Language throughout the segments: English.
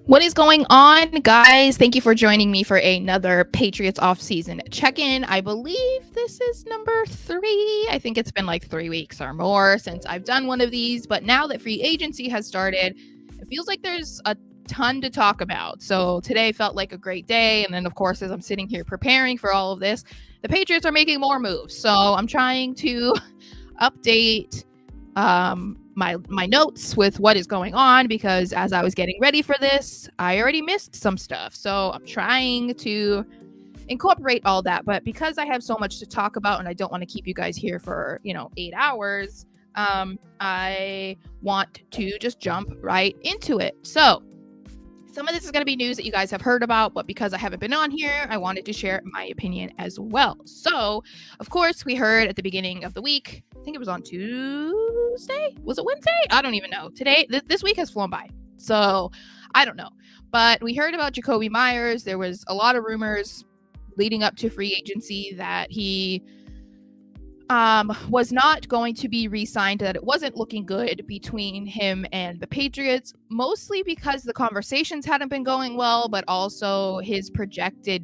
What is going on, guys? Thank you for joining me for another Patriots off-season check-in. I believe this is number 3. I think it's been like 3 weeks or more since I've done one of these, but now that free agency has started, it feels like there's a ton to talk about. So today felt like a great day, and then of course, as I'm sitting here preparing for all of this, the Patriots are making more moves. So I'm trying to update my notes with what is going on, because as I was getting ready for this, I already missed some stuff. So I'm trying to incorporate all that. But because I have so much to talk about and I don't want to keep you guys here for, 8 hours, I want to just jump right into it. So some of this is going to be news that you guys have heard about, but because I haven't been on here, I wanted to share my opinion as well. So, of course, we heard at the beginning of the week, I think it was on Tuesday? Was it Wednesday? I don't even know. Today, this week has flown by. So, I don't know. But we heard about Jakobi Meyers. There was a lot of rumors leading up to free agency that he was not going to be re-signed, that it wasn't looking good between him and the Patriots, mostly because the conversations hadn't been going well, but also his projected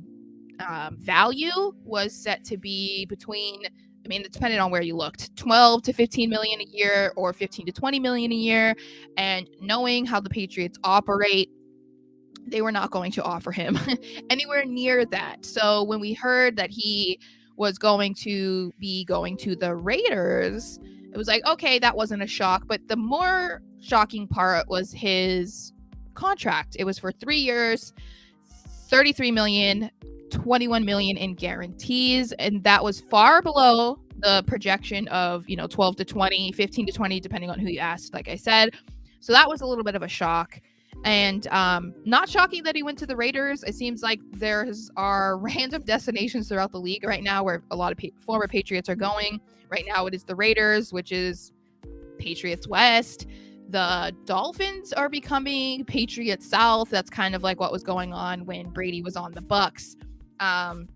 value was set to be between, it depended on where you looked, 12 to 15 million a year or 15 to 20 million a year. And knowing how the Patriots operate, they were not going to offer him anywhere near that. So when we heard that he was going to be going to the Raiders, it was like, okay, that wasn't a shock. But the more shocking part was his contract. It was for 3 years, 33 million, 21 million in guarantees. And that was far below the projection of, 12 to 20, 15 to 20, depending on who you asked, like I said. So that was a little bit of a shock. And not shocking that he went to the Raiders. It seems like there are random destinations throughout the league right now where a lot of former Patriots are going. Right now it is the Raiders, which is Patriots West. The Dolphins are becoming Patriots South. That's kind of like what was going on when Brady was on the Bucs.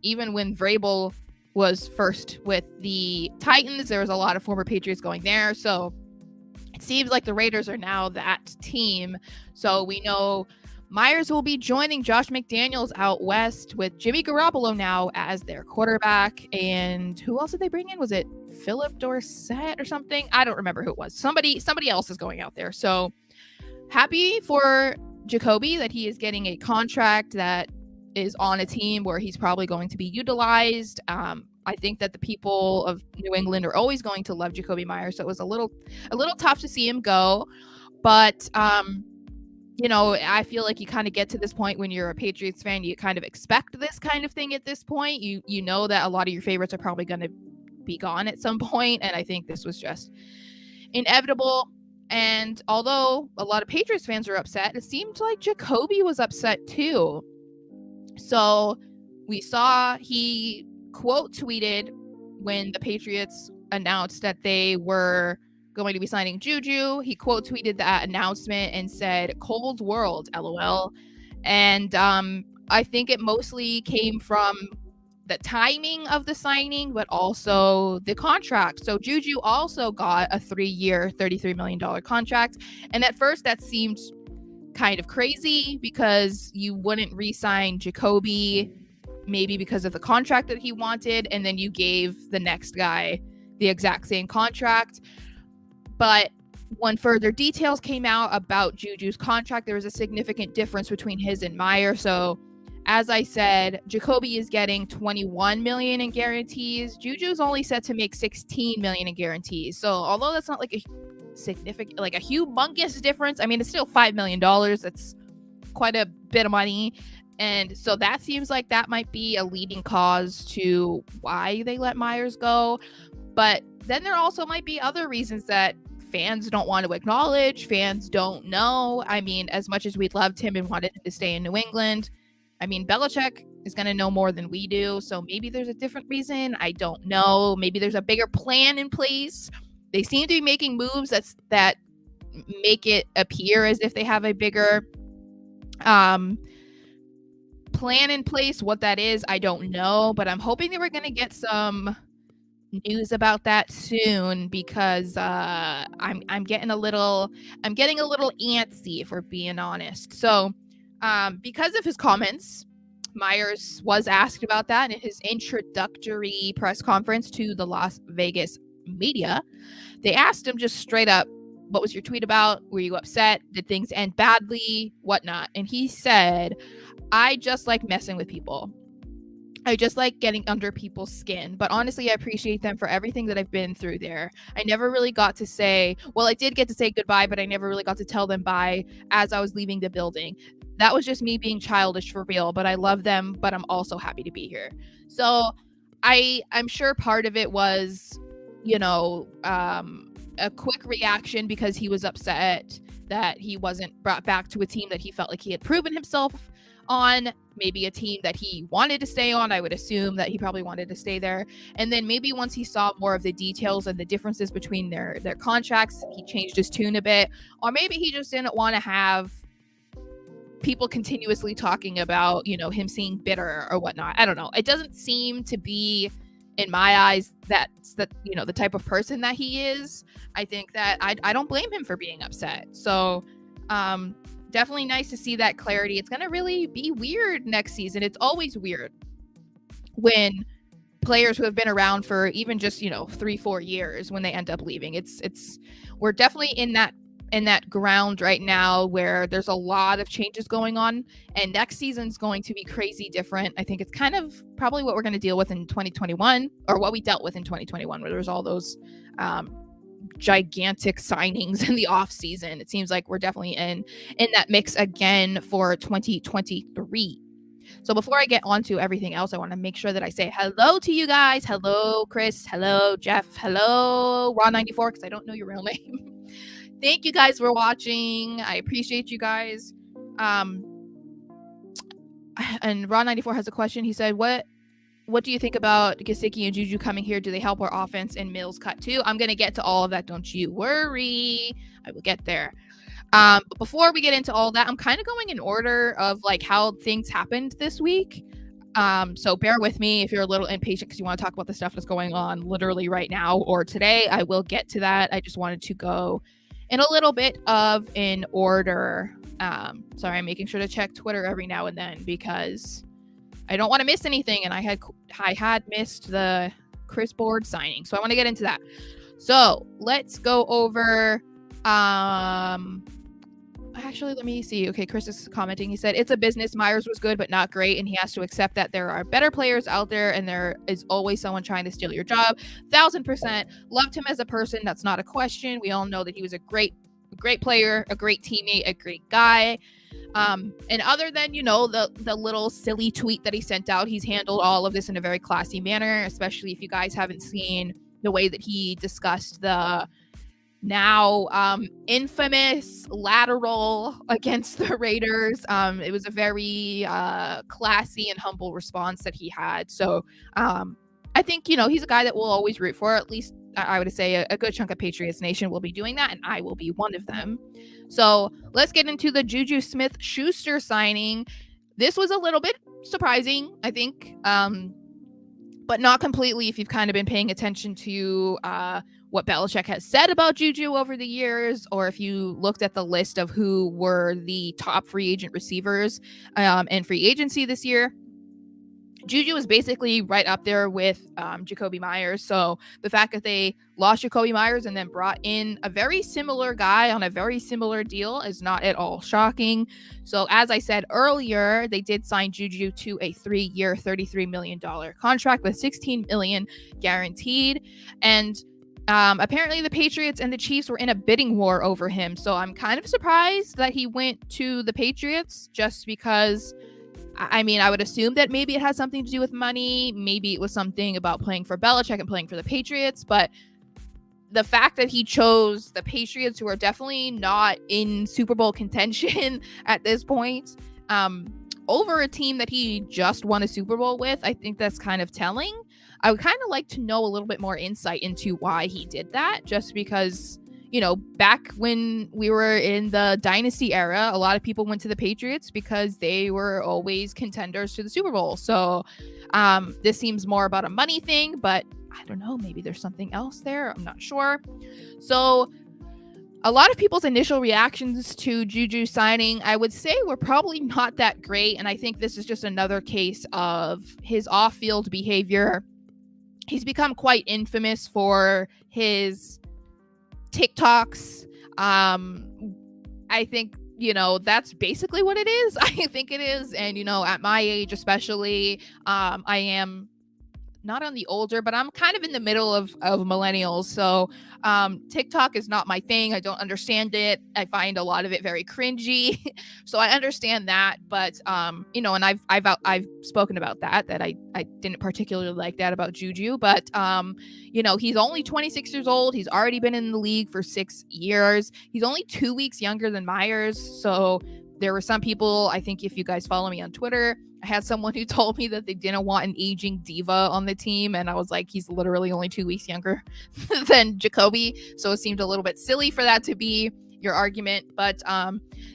Even when Vrabel was first with the Titans, there was a lot of former Patriots going there. So it seems like the Raiders are now that team. So we know Myers will be joining Josh McDaniels out west with Jimmy Garoppolo now as their quarterback. And who else did they bring in? Was it Philip Dorsett or something? I don't remember who it was. Somebody else is going out there. So happy for Jakobi that he is getting a contract that is on a team where he's probably going to be utilized. I think that the people of New England are always going to love Jakobi Meyers, so it was a little tough to see him go. But I feel like you kind of get to this point when you're a Patriots fan, you kind of expect this kind of thing at this point. You know that a lot of your favorites are probably going to be gone at some point, and I think this was just inevitable. And although a lot of Patriots fans are upset, it seemed like Jakobi was upset too. So we saw he quote tweeted when the Patriots announced that they were going to be signing Juju. He quote tweeted that announcement and said, "Cold world, LOL." And I think it mostly came from the timing of the signing, but also the contract. So Juju also got a 3-year, $33 million contract. And at first that seemed kind of crazy because you wouldn't re-sign Jakobi, maybe because of the contract that he wanted, and then you gave the next guy the exact same contract. But when further details came out about Juju's contract, there was a significant difference between his and Meyer. So as I said, Jakobi is getting 21 million in guarantees. Juju's only set to make 16 million in guarantees. So although that's not like a significant, like a humongous difference, it's still $5 million. That's quite a bit of money. And so that seems like that might be a leading cause to why they let Myers go. But then there also might be other reasons that fans don't want to acknowledge, fans don't know. As much as we loved him and wanted him to stay in New England, Belichick is going to know more than we do. So maybe there's a different reason. I don't know. Maybe there's a bigger plan in place. They seem to be making moves that make it appear as if they have a bigger plan in place. What that is, I don't know, but I'm hoping that we're going to get some news about that soon, because I'm getting a little antsy, if we're being honest. So Because of his comments, Myers was asked about that in his introductory press conference to the Las Vegas media. They asked him just straight up, what was your tweet about? Were you upset? Did things end badly? Whatnot? And he said, I just like messing with people. I just like getting under people's skin. But honestly, I appreciate them for everything that I've been through there. I never really got to say, well, I did get to say goodbye, but I never really got to tell them bye as I was leaving the building. That was just me being childish for real, but I love them, but I'm also happy to be here. So I'm sure part of it was, a quick reaction because he was upset that he wasn't brought back to a team that he felt like he had proven himself on, maybe a team that he wanted to stay on. I would assume that he probably wanted to stay there. And then maybe once he saw more of the details and the differences between their contracts, he changed his tune a bit. Or maybe he just didn't want to have people continuously talking about, him seeing bitter or whatnot. I don't know. It doesn't seem to be, in my eyes, that's the type of person that he is. I think that I don't blame him for being upset. So definitely nice to see that clarity. It's going to really be weird next season. It's always weird when players who have been around for even just 3-4 years, when they end up leaving. We're definitely in that ground right now where there's a lot of changes going on, and next season's going to be crazy different. I think it's kind of probably what we're going to deal with in 2021, or what we dealt with in 2021, where there's all those gigantic signings in the off season. It seems like we're definitely in that mix again for 2023. So before I get on to everything else, I want to make sure that I say hello to you guys. Hello, Chris. Hello, Jeff. Hello, Ron94, because I don't know your real name. Thank you guys for watching. I appreciate you guys. And Ron94 has a question. He said, what do you think about Gesicki and Juju coming here? Do they help our offense and Mills cut too? I'm going to get to all of that. Don't you worry. I will get there. But before we get into all that, I'm kind of going in order of like how things happened this week. So bear with me if you're a little impatient because you want to talk about the stuff that's going on literally right now or today. I will get to that. I just wanted to go in a little bit of an order. Sorry, I'm making sure to check Twitter every now and then because I don't want to miss anything, and I had missed the Chris Board signing, so I want to get into that. So let's go over. Actually, let me see. Okay, Chris is commenting. He said, it's a business. Myers was good, but not great. And he has to accept that there are better players out there and there is always someone trying to steal your job. 1,000%. Loved him as a person. That's not a question. We all know that he was a great player, a great teammate, a great guy. And other than, the little silly tweet that he sent out, he's handled all of this in a very classy manner, especially if you guys haven't seen the way that he discussed the now infamous lateral against the Raiders. It was a very classy and humble response that he had. So I think, he's a guy that we'll always root for. At least I would say a good chunk of Patriots Nation will be doing that, and I will be one of them. So let's get into the Juju Smith-Schuster signing. This was a little bit surprising, I think, but not completely if you've kind of been paying attention to what Belichick has said about Juju over the years, or if you looked at the list of who were the top free agent receivers in free agency this year. Juju is basically right up there with Jacoby Myers. So the fact that they lost Jacoby Myers and then brought in a very similar guy on a very similar deal is not at all shocking. So as I said earlier, they did sign Juju to a 3-year, $33 million contract with $16 million guaranteed. And apparently the Patriots and the Chiefs were in a bidding war over him. So I'm kind of surprised that he went to the Patriots, just because I mean, I would assume that maybe it has something to do with money. Maybe it was something about playing for Belichick and playing for the Patriots. But the fact that he chose the Patriots, who are definitely not in Super Bowl contention at this point, over a team that he just won a Super Bowl with, I think that's kind of telling. I would kind of like to know a little bit more insight into why he did that, just because, back when we were in the dynasty era, a lot of people went to the Patriots because they were always contenders to the Super Bowl. So this seems more about a money thing, but I don't know, maybe there's something else there. I'm not sure. So a lot of people's initial reactions to Juju signing, I would say, were probably not that great. And I think this is just another case of his off-field behavior. He's become quite infamous for his TikToks. I think, that's basically what it is. I think it is. And, at my age, especially, I am not on the older, but I'm kind of in the middle of millennials. So TikTok is not my thing. I don't understand it. I find a lot of it very cringy. So I understand that. But, and I've spoken about that I didn't particularly like that about Juju. But, he's only 26 years old. He's already been in the league for 6 years. He's only 2 weeks younger than Myers. So there were some people, I think if you guys follow me on Twitter, I had someone who told me that they didn't want an aging diva on the team. And I was like, he's literally only 2 weeks younger than Jacoby. So it seemed a little bit silly for that to be your argument. But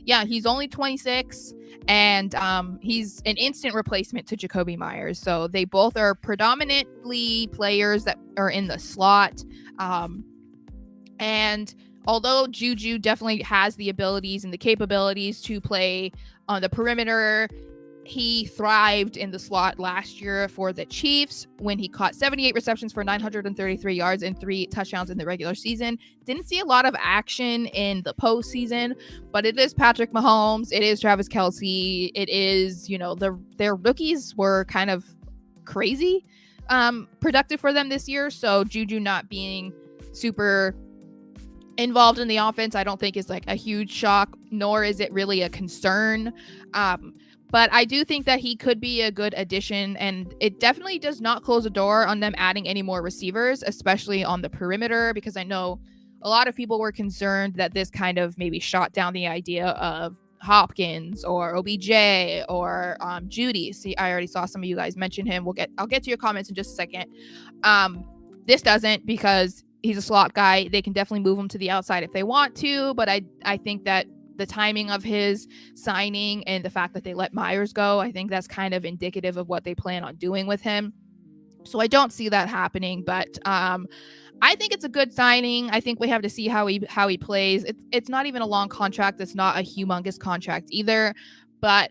he's only 26 and he's an instant replacement to Jacoby Myers. So they both are predominantly players that are in the slot. And although Juju definitely has the abilities and the capabilities to play on the perimeter, he thrived in the slot last year for the Chiefs when he caught 78 receptions for 933 yards and 3 touchdowns in the regular season. Didn't see a lot of action in the postseason, but it is Patrick Mahomes. It is Travis Kelce. It is, their rookies were kind of crazy productive for them this year. So Juju not being super involved in the offense, I don't think is like a huge shock, nor is it really a concern. But I do think that he could be a good addition, and it definitely does not close the door on them adding any more receivers, especially on the perimeter, because I know a lot of people were concerned that this kind of maybe shot down the idea of Hopkins or OBJ or Judy. See, I already saw some of you guys mention him. I'll get to your comments in just a second. This doesn't, because he's a slot guy. They can definitely move him to the outside if they want to, but I think that the timing of his signing and the fact that they let Myers go, I think that's kind of indicative of what they plan on doing with him. So I don't see that happening, but I think it's a good signing. I think we have to see how he plays. It's not even a long contract. It's not a humongous contract either, but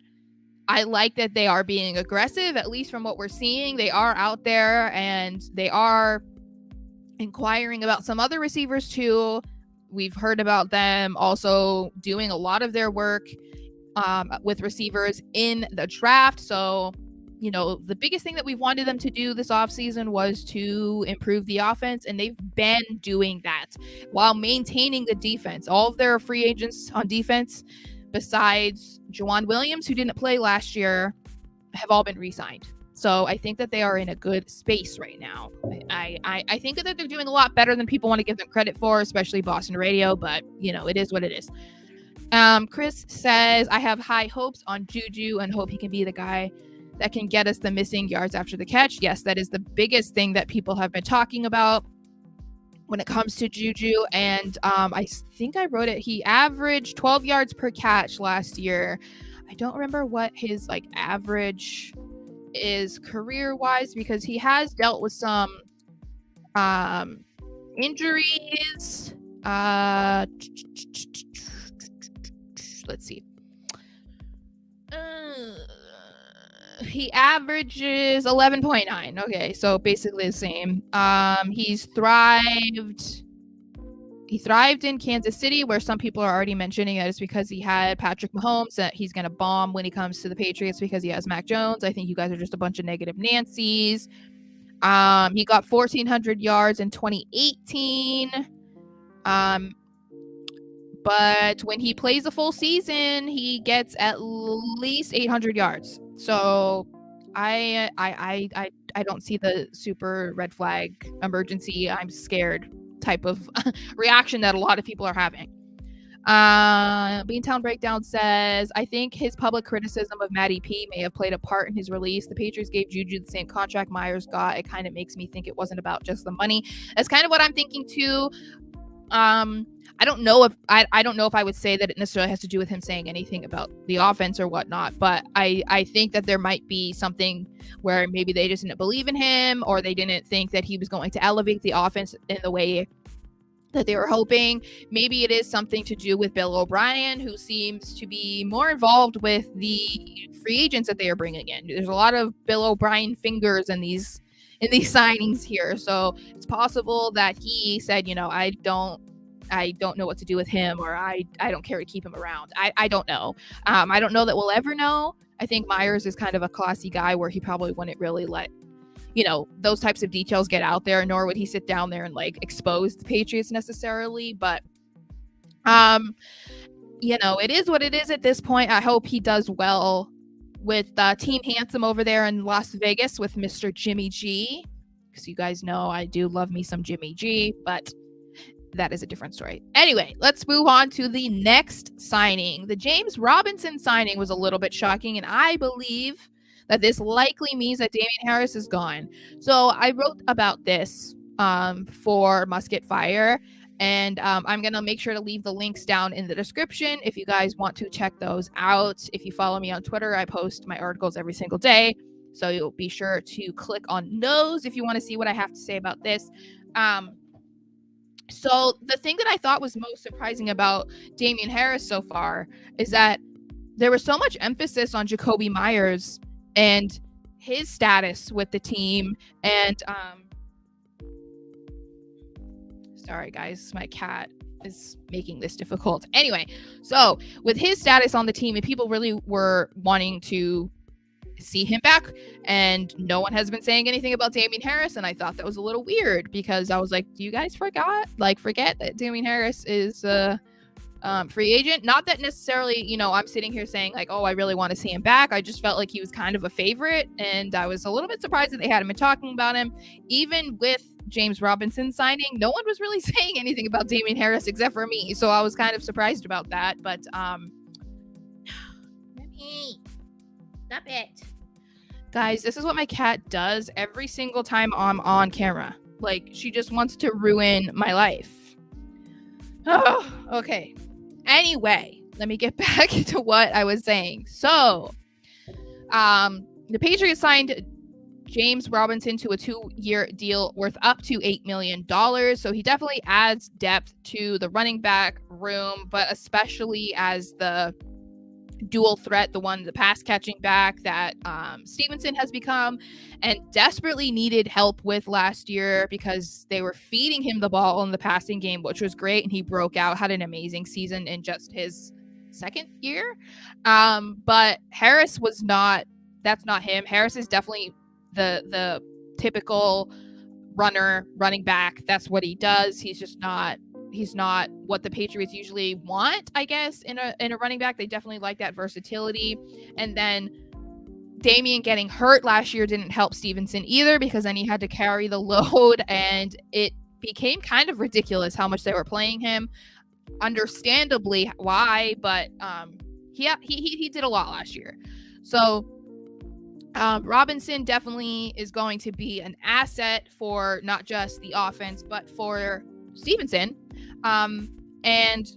I like that they are being aggressive, at least from what we're seeing. They are out there and they are inquiring about some other receivers too. We've heard about them also doing a lot of their work with receivers in the draft. So, the biggest thing that we wanted them to do this offseason was to improve the offense, and they've been doing that while maintaining the defense. All of their free agents on defense, besides Juwan Williams, who didn't play last year, have all been re-signed. So I think that they are in a good space right now. I think that they're doing a lot better than people want to give them credit for, especially Boston radio, but it is what it is. Chris says, I have high hopes on Juju and hope he can be the guy that can get us the missing yards after the catch. Yes, that is the biggest thing that people have been talking about when it comes to Juju. And I think I wrote it. He averaged 12 yards per catch last year. I don't remember what his average is career-wise, because he has dealt with some injuries. Let's see. He averages 11.9. Okay, so basically the same. He thrived in Kansas City, where some people are already mentioning that it's because he had Patrick Mahomes, that he's going to bomb when he comes to the Patriots because he has Mac Jones. I think you guys are just a bunch of negative Nancys. He got 1,400 yards in 2018. But when he plays a full season, he gets at least 800 yards. So I don't see the super red flag emergency, I'm scared type of reaction that a lot of people are having. Beantown Breakdown says, I think his public criticism of Matty P may have played a part in his release. The Patriots gave Juju the same contract Myers got. It kind of makes me think it wasn't about just the money. That's kind of what I'm thinking too. I don't know if I would say that it necessarily has to do with him saying anything about the offense or whatnot, but I think that there might be something where maybe they just didn't believe in him, or they didn't think that he was going to elevate the offense in the way that they were hoping. Maybe it is something to do with Bill O'Brien, who seems to be more involved with the free agents that they are bringing in. There's a lot of Bill O'Brien fingers in these signings here, so it's possible that he said, I don't know what to do with him, or I don't care to keep him around. I don't know. I don't know that we'll ever know. I think Myers is kind of a classy guy where he probably wouldn't really let those types of details get out there, nor would he sit down there and expose the Patriots necessarily. But it is what it is at this point. I hope he does well with Team Handsome over there in Las Vegas with Mr. Jimmy G, because you guys know I do love me some Jimmy G, but that is a different story. Anyway, let's move on to the next signing. The James Robinson signing was a little bit shocking, and I believe that this likely means that Damien Harris is gone. So I wrote about this for Musket Fire, and I'm going to make sure to leave the links down in the description if you guys want to check those out. If you follow me on Twitter, I post my articles every single day, so you'll be sure to click on those if you want to see what I have to say about this. So the thing that I thought was most surprising about Damien Harris so far is that there was so much emphasis on Jakobi Meyers and his status with the team. And sorry guys, my cat is making this difficult. Anyway, so with his status on the team, and people really were wanting to see him back, and no one has been saying anything about Damien Harris, and I thought that was a little weird, because I was like, do you guys forget that Damien Harris is free agent? Not that necessarily, I'm sitting here saying oh, I really want to see him back. I just felt like he was kind of a favorite, and I was a little bit surprised that they hadn't been talking about him. Even with James Robinson signing, no one was really saying anything about Damien Harris except for me, so I was kind of surprised about that. But stop it. Guys, this is what my cat does every single time I'm on camera. She just wants to ruin my life. Oh, okay. Anyway, let me get back to what I was saying. So, the Patriots signed James Robinson to a 2-year deal worth up to $8 million. So he definitely adds depth to the running back room, but especially as the dual threat, the pass catching back that Stevenson has become and desperately needed help with last year, because they were feeding him the ball in the passing game, which was great, and he broke out, had an amazing season in just his second year. But Harris was not. That's not him. Harris is definitely the typical running back. That's what he does. He's not what the Patriots usually want, I guess, in a running back. They definitely like that versatility. And then Damien getting hurt last year didn't help Stevenson either, because then he had to carry the load, and it became kind of ridiculous how much they were playing him. Understandably why, but he did a lot last year. So Robinson definitely is going to be an asset for not just the offense, but for Stevenson. And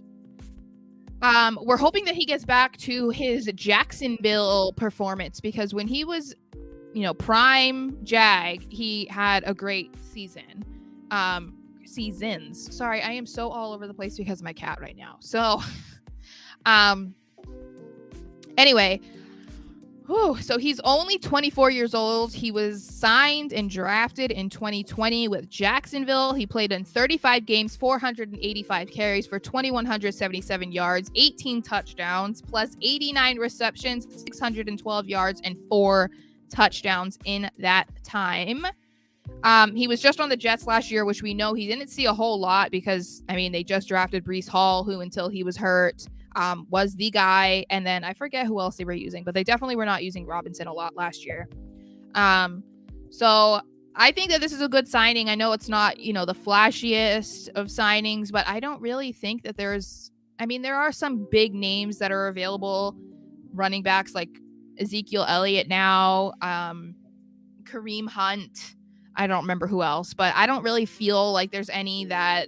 we're hoping that he gets back to his Jacksonville performance, because when he was, prime Jag, he had a great season. Seasons. Sorry, I am so all over the place because of my cat right now. So, anyway. So he's only 24 years old. He was signed and drafted in 2020 with Jacksonville. He played in 35 games, 485 carries for 2,177 yards, 18 touchdowns, plus 89 receptions, 612 yards, and 4 touchdowns in that time. He was just on the Jets last year, which we know he didn't see a whole lot because, they just drafted Breece Hall, who until he was hurt was the guy. And then I forget who else they were using, but they definitely were not using Robinson a lot last year. So I think that this is a good signing. I know it's not, the flashiest of signings, but I don't really think that there are some big names that are available, running backs like Ezekiel Elliott now, Kareem Hunt. I don't remember who else, but I don't really feel like there's any that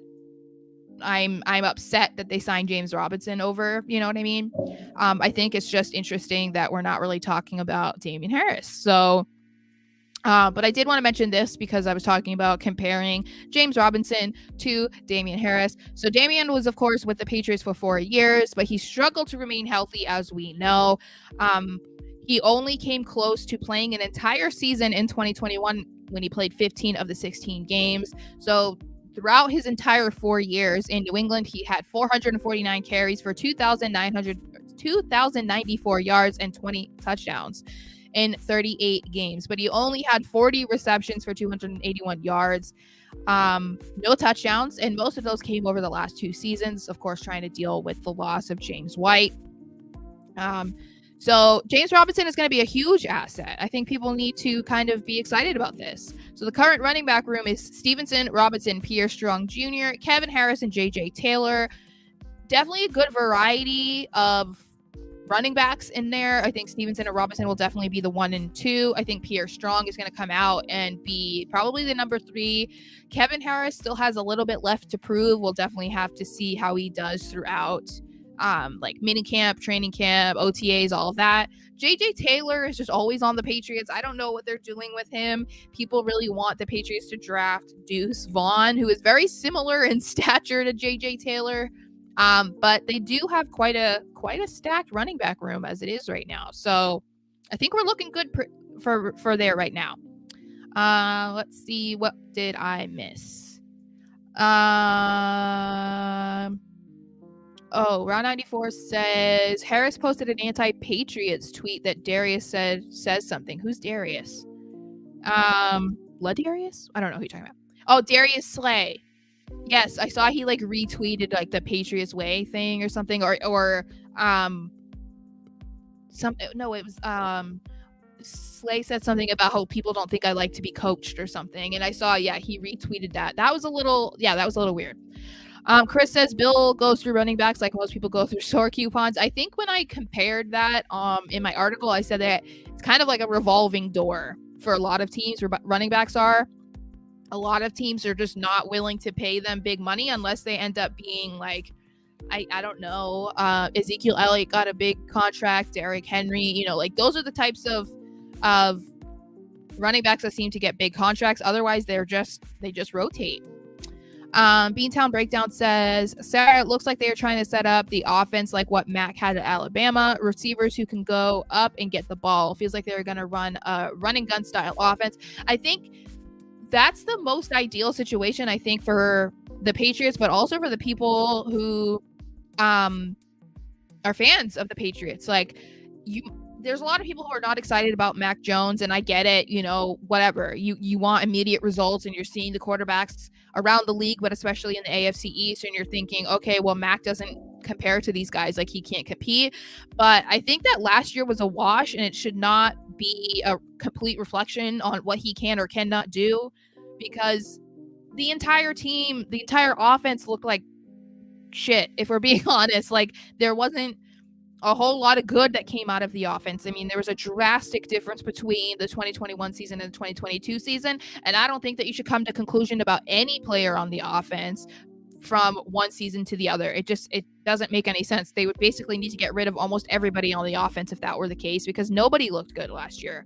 I'm upset that they signed James Robinson over. You know what I mean? I think it's just interesting that we're not really talking about Damien Harris. So But I did want to mention this because I was talking about comparing James Robinson to Damian Harris. So Damian was, of course, with the Patriots for 4 years, but he struggled to remain healthy, as we know. He only came close to playing an entire season in 2021 when he played 15 of the 16 games. So throughout his entire 4 years in New England, he had 449 carries for 2,094 yards and 20 touchdowns in 38 games, but he only had 40 receptions for 281 yards, no touchdowns, and most of those came over the last 2 seasons, of course, trying to deal with the loss of James White. So James Robinson is going to be a huge asset. I think people need to kind of be excited about this. So the current running back room is Stevenson, Robinson, Pierre Strong Jr., Kevin Harris, and J.J. Taylor. Definitely a good variety of running backs in there. I think Stevenson and Robinson will definitely be the 1 and 2. I think Pierre Strong is going to come out and be probably the number 3. Kevin Harris still has a little bit left to prove. We'll definitely have to see how he does throughout like mini camp, training camp, OTAs, all of that. JJ Taylor is just always on the Patriots. I don't know what they're doing with him. People really want the Patriots to draft Deuce Vaughn, who is very similar in stature to JJ Taylor. But they do have quite a stacked running back room as it is right now. So I think we're looking good for there right now. Let's see, what did I miss? Round 94 says Harris posted an anti-Patriots tweet that Darius says something. Who's Darius? Blood Darius? I don't know who you're talking about. Oh, Darius Slay. Yes, I saw he like retweeted like the Patriots Way thing or something, or Slay said something about how people don't think I like to be coached or something, and I saw he retweeted that. That was a little weird. Chris says Bill goes through running backs like most people go through store coupons. I think when I compared that in my article, I said that it's kind of like a revolving door for a lot of teams where running backs are. A lot of teams are just not willing to pay them big money unless they end up being like, I don't know, Ezekiel Elliott got a big contract, Derrick Henry, like those are the types of running backs that seem to get big contracts. Otherwise, they just rotate. Beantown Breakdown says, Sarah, it looks like they are trying to set up the offense like what Mac had at Alabama. Receivers who can go up and get the ball. Feels like they're going to run a running gun style offense. I think that's the most ideal situation, I think, for the Patriots, but also for the people who are fans of the Patriots. Like, there's a lot of people who are not excited about Mac Jones, and I get it, whatever. You want immediate results, and you're seeing the quarterbacks around the league, but especially in the AFC East, and you're thinking, okay, well, Mac doesn't compare to these guys, like he can't compete. But I think that last year was a wash, and it should not be a complete reflection on what he can or cannot do, because the entire team, the entire offense looked like shit, if we're being honest. Like, there wasn't a whole lot of good that came out of the offense. I mean, there was a drastic difference between the 2021 season and the 2022 season, and I don't think that you should come to conclusion about any player on the offense from one season to the other. It doesn't make any sense. They would basically need to get rid of almost everybody on the offense if that were the case, because nobody looked good last year.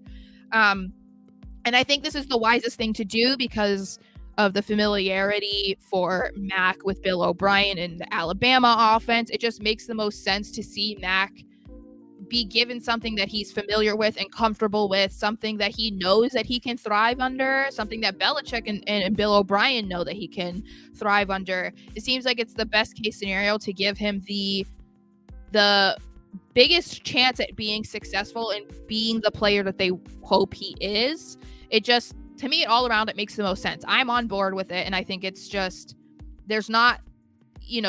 And I think this is the wisest thing to do because of the familiarity for Mac with Bill O'Brien and the Alabama offense. It just makes the most sense to see Mac be given something that he's familiar with and comfortable with, something that he knows that he can thrive under, something that Belichick and Bill O'Brien know that he can thrive under. It seems like it's the best case scenario to give him the biggest chance at being successful and being the player that they hope he is. It just, to me, all around, it makes the most sense. I'm on board with it, and I think it's just, there's not,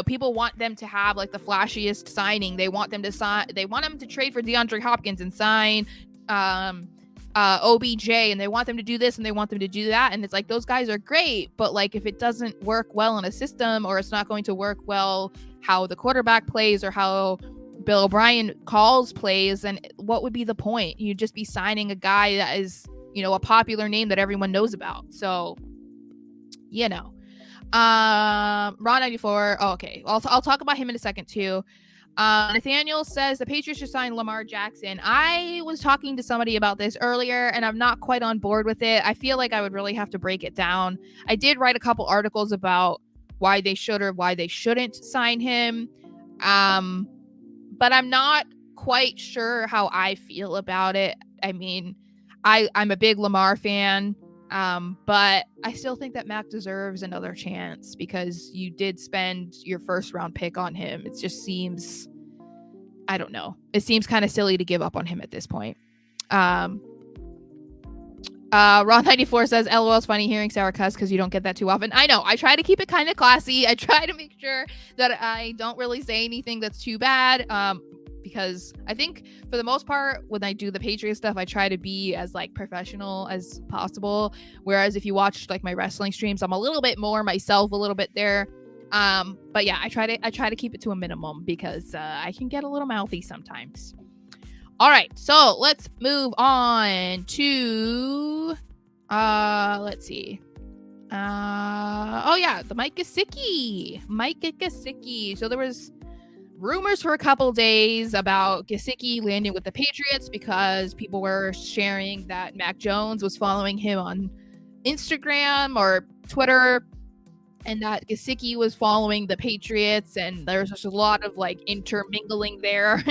people want them to have like the flashiest signing. They want them to trade for DeAndre Hopkins and sign OBJ, and they want them to do this and they want them to do that. And it's like, those guys are great, but like, if it doesn't work well in a system, or it's not going to work well how the quarterback plays or how Bill O'Brien calls plays, then what would be the point? You'd just be signing a guy that is, a popular name that everyone knows about. So, Ron 94. Oh, okay. I'll talk about him in a second too. Nathaniel says the Patriots should sign Lamar Jackson. I was talking to somebody about this earlier, and I'm not quite on board with it. I feel like I would really have to break it down. I did write a couple articles about why they should or why they shouldn't sign him. But I'm not quite sure how I feel about it. I mean, I'm a big Lamar fan, but I still think that Mac deserves another chance because you did spend your first round pick on him. It just seems, I don't know. It seems kind of silly to give up on him at this point. Ron94 says, LOL, it's funny hearing sour cuss because you don't get that too often. I know. I try to keep it kind of classy. I try to make sure that I don't really say anything that's too bad. Because I think for the most part, when I do the Patriots stuff, I try to be as like professional as possible. Whereas if you watch like my wrestling streams, I'm a little bit more myself, a little bit there. But yeah, I try to keep it to a minimum because I can get a little mouthy sometimes. All right, so let's move on to let's see. Oh yeah, the Mike Gesicki. So there was rumors for a couple days about Gesicki landing with the Patriots because people were sharing that Mac Jones was following him on Instagram or Twitter, and that Gesicki was following the Patriots, and there's just a lot of like intermingling there.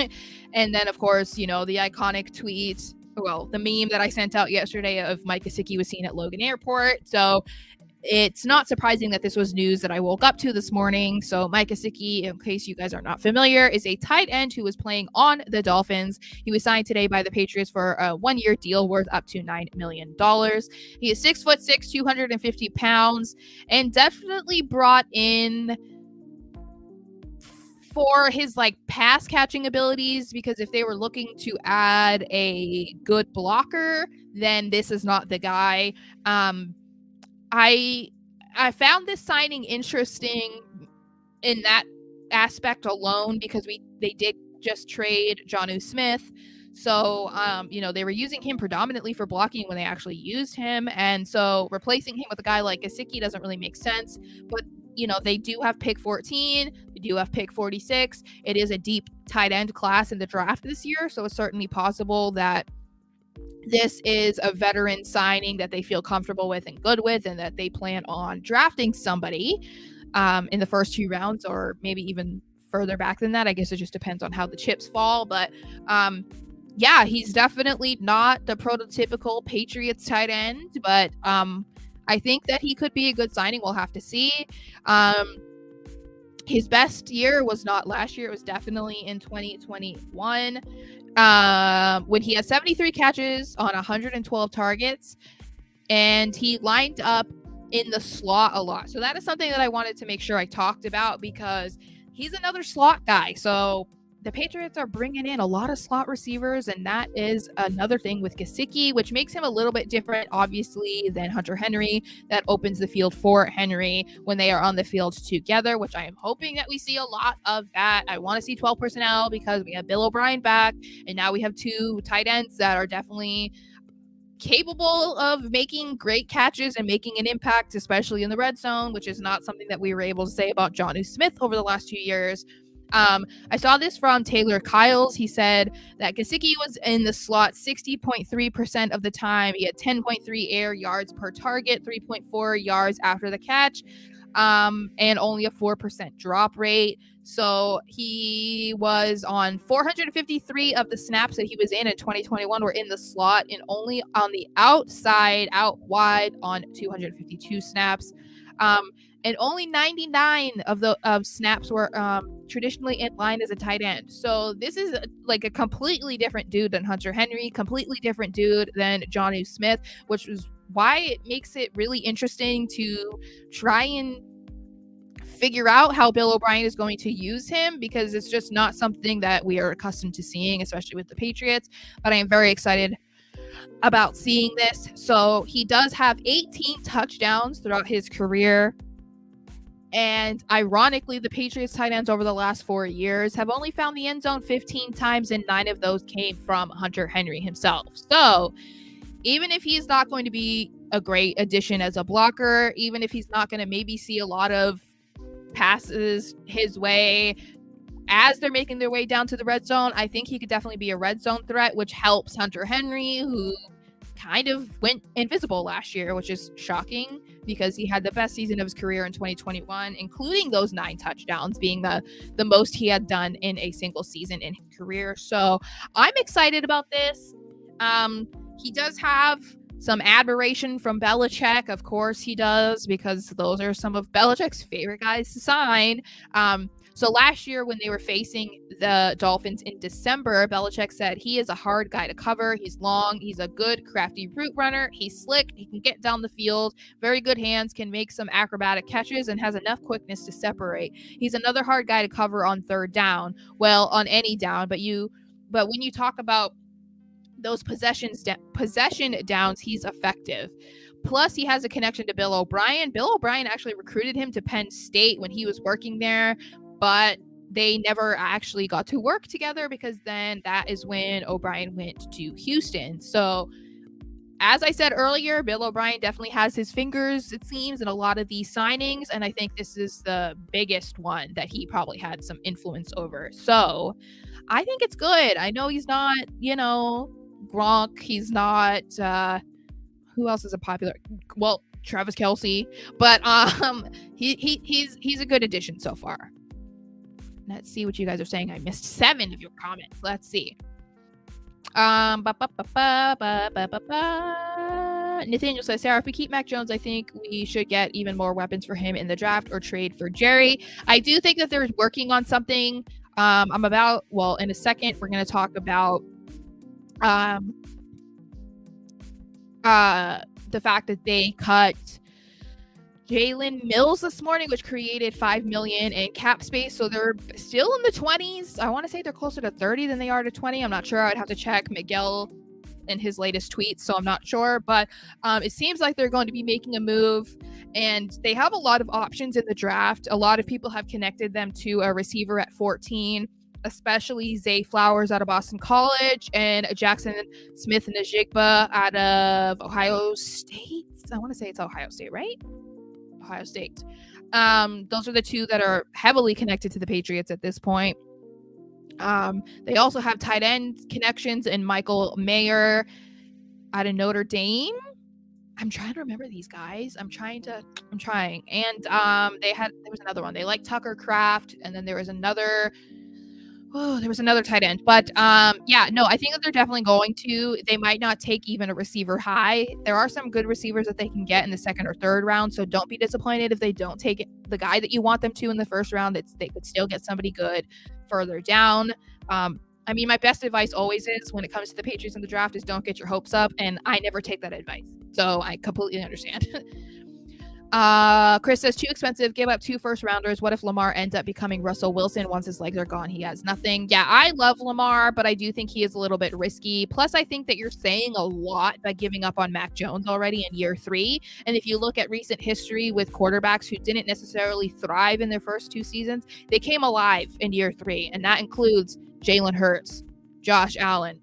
And then, of course, you know, the iconic tweet, well, the meme that I sent out yesterday of Mike Gesicki was seen at Logan Airport. So it's not surprising that this was news that I woke up to this morning. So Mike Gesicki, in case you guys are not familiar, is a tight end who was playing on the Dolphins. He was signed today by the Patriots for a 1-year deal worth up to $9 million. He is 6'6", 250 pounds, and definitely brought in for his like pass catching abilities, because if they were looking to add a good blocker, then this is not the guy. I found this signing interesting in that aspect alone because they did just trade Jonnu Smith. So, you know, they were using him predominantly for blocking when they actually used him. And so replacing him with a guy like Gesicki doesn't really make sense. But, you know, they do have pick 14. They do have pick 46. It is a deep tight end class in the draft this year. So it's certainly possible that this is a veteran signing that they feel comfortable with and good with, and that they plan on drafting somebody in the first 2 rounds, or maybe even further back than that. I guess it just depends on how the chips fall. But yeah, he's definitely not the prototypical Patriots tight end, but I think that he could be a good signing. We'll have to see. His best year was not last year. It was definitely in 2021. When he had 73 catches on 112 targets, and he lined up in the slot a lot. So that is something that I wanted to make sure I talked about, because he's another slot guy. So the Patriots are bringing in a lot of slot receivers, and that is another thing with Gesicki, which makes him a little bit different, obviously, than Hunter Henry. That opens the field for Henry when they are on the field together, which I am hoping that we see a lot of that. I want to see 12 personnel because we have Bill O'Brien back, and now we have 2 tight ends that are definitely capable of making great catches and making an impact, especially in the red zone, which is not something that we were able to say about Jonnu Smith over the last 2 years. I saw this from Taylor Kyles. He said that Gesicki was in the slot 60.3% of the time. He had 10.3 air yards per target, 3.4 yards after the catch, and only a 4% drop rate. So he was on 453 of the snaps that he was in 2021 were in the slot, and only on the outside, out wide, on 252 snaps. And only 99 of snaps were traditionally in line as a tight end. So this is like a completely different dude than Hunter Henry, completely different dude than Jonnu Smith, which is why it makes it really interesting to try and figure out how Bill O'Brien is going to use him, because it's just not something that we are accustomed to seeing, especially with the Patriots. But I am very excited about seeing this. So he does have 18 touchdowns throughout his career. And ironically, the Patriots tight ends over the last 4 years have only found the end zone 15 times, and 9 of those came from Hunter Henry himself. So even if he's not going to be a great addition as a blocker, even if he's not going to maybe see a lot of passes his way as they're making their way down to the red zone, I think he could definitely be a red zone threat, which helps Hunter Henry, who kind of went invisible last year, which is shocking because he had the best season of his career in 2021, including those 9 touchdowns being the most he had done in a single season in his career. So I'm excited about this. He does have some admiration from Belichick. Of course he does, because those are some of Belichick's favorite guys to sign. So last year when they were facing the Dolphins in December, Belichick said he is a hard guy to cover. He's long. He's a good, crafty route runner. He's slick. He can get down the field. Very good hands, can make some acrobatic catches, and has enough quickness to separate. He's another hard guy to cover on third down. Well, on any down, but when you talk about those possession downs, he's effective. Plus, he has a connection to Bill O'Brien. Bill O'Brien actually recruited him to Penn State when he was working there, but they never actually got to work together, because then that is when O'Brien went to Houston. So, as I said earlier, Bill O'Brien definitely has his fingers, it seems, in a lot of these signings, and I think this is the biggest one that he probably had some influence over. So, I think it's good. I know he's not, Gronk. He's not, who else is a popular? Well, Travis Kelce, but he's a good addition so far. Let's see what you guys are saying. I missed 7 of your comments. Let's see. Nathaniel says, Sarah, if we keep Mac Jones, I think we should get even more weapons for him in the draft or trade for Jerry. I do think that they're working on something. In a second, we're going to talk about the fact that they cut Jalen Mills this morning, which created $5 million in cap space. So they're still in the 20s. I want to say they're closer to 30 than they are to 20. I'm not sure. I'd have to check Miguel in his latest tweets, so I'm not sure. But it seems like they're going to be making a move, and they have a lot of options in the draft. A lot of people have connected them to a receiver at 14, especially Zay Flowers out of Boston College and Jackson Smith-Njigba out of Ohio State. I want to say it's Ohio State, right? Ohio State. Those are the two that are heavily connected to the Patriots at this point. They also have tight end connections in Michael Mayer out of Notre Dame. I'm trying to remember these guys. I'm trying. And there was another one. They like Tucker Kraft, and then there was another tight end. But I think that they're definitely going to. They might not take even a receiver high. There are some good receivers that they can get in the second or third round, so don't be disappointed if they don't take the guy that you want them to in the first round. They could still get somebody good further down. My best advice always is, when it comes to the Patriots in the draft, is don't get your hopes up, and I never take that advice. So I completely understand. Chris says, too expensive. Give up 2 first rounders. What if Lamar ends up becoming Russell Wilson? Once his legs are gone, he has nothing. Yeah, I love Lamar, but I do think he is a little bit risky. Plus, I think that you're saying a lot by giving up on Mac Jones already in year 3. And if you look at recent history with quarterbacks who didn't necessarily thrive in their first 2 seasons, they came alive in year 3. And that includes Jalen Hurts, Josh Allen.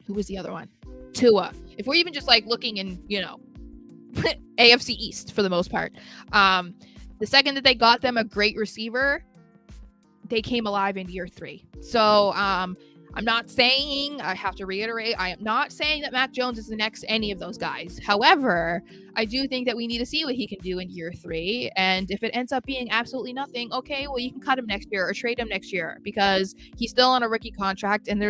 Who was the other one? Tua. If we're even just looking in, AFC East for the most part. The second that they got them a great receiver, they came alive in year 3. So I'm not saying, I have to reiterate, I am not saying that Mac Jones is the next any of those guys. However, I do think that we need to see what he can do in year 3. And if it ends up being absolutely nothing, okay, well, you can cut him next year or trade him next year, because he's still on a rookie contract, and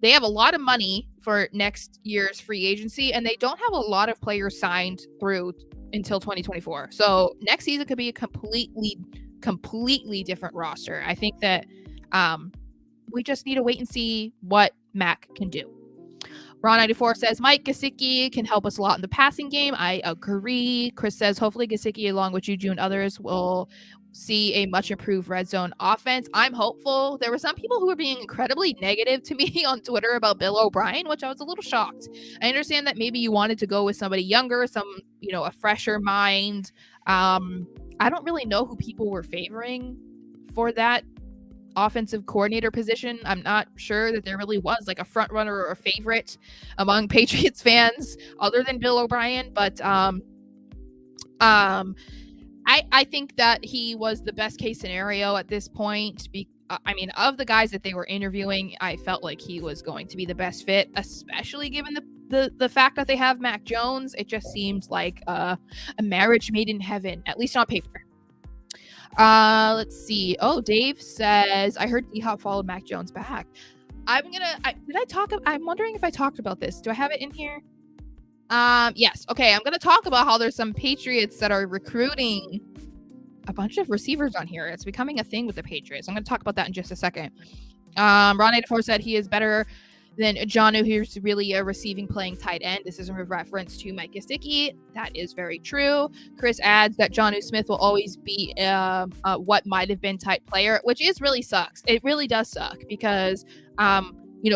they have a lot of money for next year's free agency, and they don't have a lot of players signed through until 2024. So next season could be a completely different roster. I think that we just need to wait and see what Mac can do. Ron94 says, Mike Gesicki can help us a lot in the passing game. I agree. Chris says, hopefully Gesicki, along with Juju and others, will see a much improved red zone offense. I'm hopeful. There were some people who were being incredibly negative to me on Twitter about Bill O'Brien, which I was a little shocked. I understand that maybe you wanted to go with somebody younger, a fresher mind. I don't really know who people were favoring for that offensive coordinator position. I'm not sure that there really was a front runner or a favorite among Patriots fans other than Bill O'Brien, but I think that he was the best case scenario at this point. I mean, of the guys that they were interviewing, I felt like he was going to be the best fit, especially given the fact that they have Mac Jones. It just seems like a marriage made in heaven, at least on paper. Let's see. Oh, Dave says, I heard D-Hop followed Mac Jones back. I'm wondering if I talked about this. Do I have it in here? Yes. Okay, I'm gonna talk about how there's some Patriots that are recruiting a bunch of receivers on here. It's becoming a thing with the Patriots. I'm gonna talk about that in just a second. Ron84 said he is better than Jonnu, who's really a receiving playing tight end. This is a reference to Mike Gesicki. That is very true. Chris adds that Jonnu Smith will always be what might have been type player, which really sucks. It really does suck because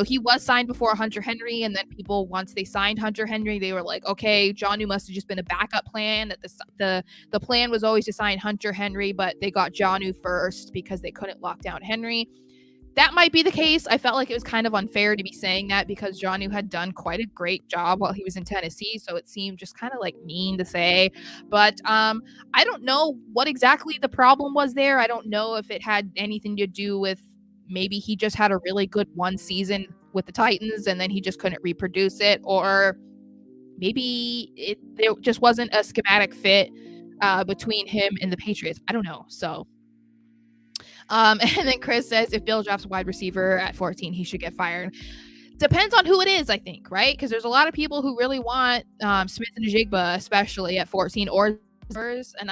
he was signed before Hunter Henry, and then people, once they signed Hunter Henry, they were like, okay, Jonnu must have just been a backup plan. That the plan was always to sign Hunter Henry, but they got Jonnu first because they couldn't lock down Henry. That might be the case. I felt like it was kind of unfair to be saying that because Jonnu had done quite a great job while he was in Tennessee, so it seemed just kind of like mean to say. But I don't know what exactly the problem was there. I don't know if it had anything to do with maybe he just had a really good one season with the Titans and then he just couldn't reproduce it, or maybe there just wasn't a schematic fit between him and the Patriots. I don't know. So and then Chris says if Bill drafts wide receiver at 14, he should get fired. Depends on who it is, I think, right? Because there's a lot of people who really want Smith and Jigba, especially at 14, and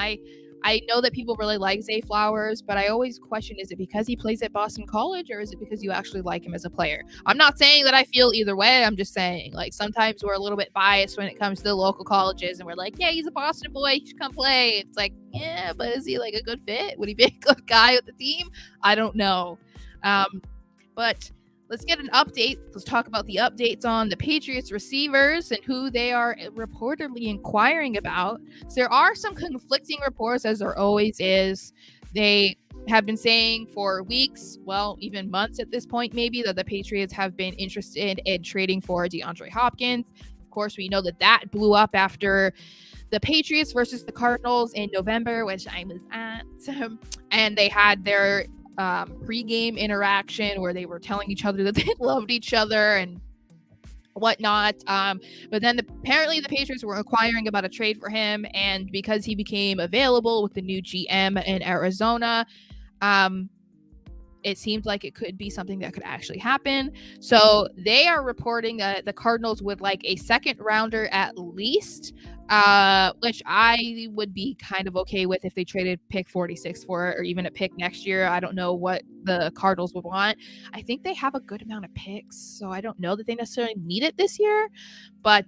I know that people really like Zay Flowers, but I always question, is it because he plays at Boston College or is it because you actually like him as a player? I'm not saying that I feel either way. I'm just saying, like, sometimes we're a little bit biased when it comes to the local colleges and we're like, yeah, he's a Boston boy, he should come play. It's like, yeah, but is he like a good fit? Would he be a good guy with the team? I don't know. But let's get an update. Let's talk about the updates on the Patriots receivers and who they are reportedly inquiring about. So there are some conflicting reports, as there always is. They have been saying for weeks, well, even months at this point, maybe, that the Patriots have been interested in trading for DeAndre Hopkins. Of course, we know that blew up after the Patriots versus the Cardinals in November, which I was at. And they had their pre-game interaction where they were telling each other that they loved each other and whatnot. But then apparently the Patriots were inquiring about a trade for him, and because he became available with the new GM in Arizona, it seemed like it could be something that could actually happen. So they are reporting that the Cardinals would like a second rounder at least, which I would be kind of okay with if they traded pick 46 for it, or even a pick next year. I don't know what the Cardinals would want. I think they have a good amount of picks, so I don't know that they necessarily need it this year, but